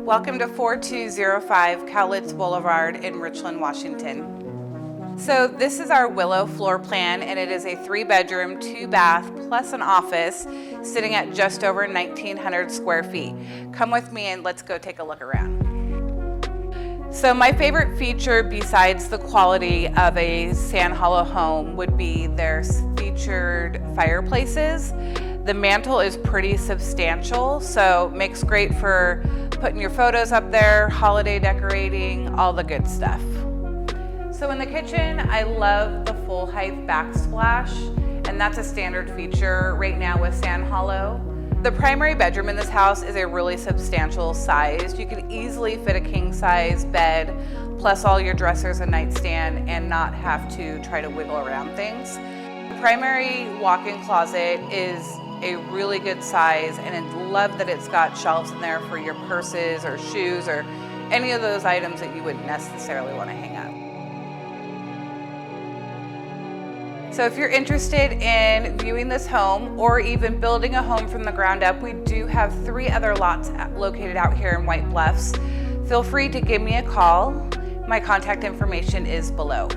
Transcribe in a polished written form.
Welcome to 4205 Cowlitz Blvd in Richland, Washington. So this is our Willow floor plan, and it is a 3-bedroom, 2-bath, plus an office, sitting at just over 1,900 square feet. Come with me and let's go take a look around. So my favorite feature besides the quality of a sand hollow home would be their featured fireplaces. The mantle is pretty substantial, so makes great for putting your photos up there, holiday decorating, all the good stuff. So in the kitchen, I love the full height backsplash, and that's a standard feature right now with sand hollow. The primary bedroom in this house is a really substantial size. You could easily fit a king size bed, plus all your dressers and nightstand, and not have to try to wiggle around things. The primary walk-in closet is a really good size, and I love that it's got shelves in there for your purses or shoes or any of those items that you wouldn't necessarily want to hang up. So if you're interested in viewing this home or even building a home from the ground up, we do have 3 other lots located out here in White Bluffs. Feel free to give me a call. My contact information is below.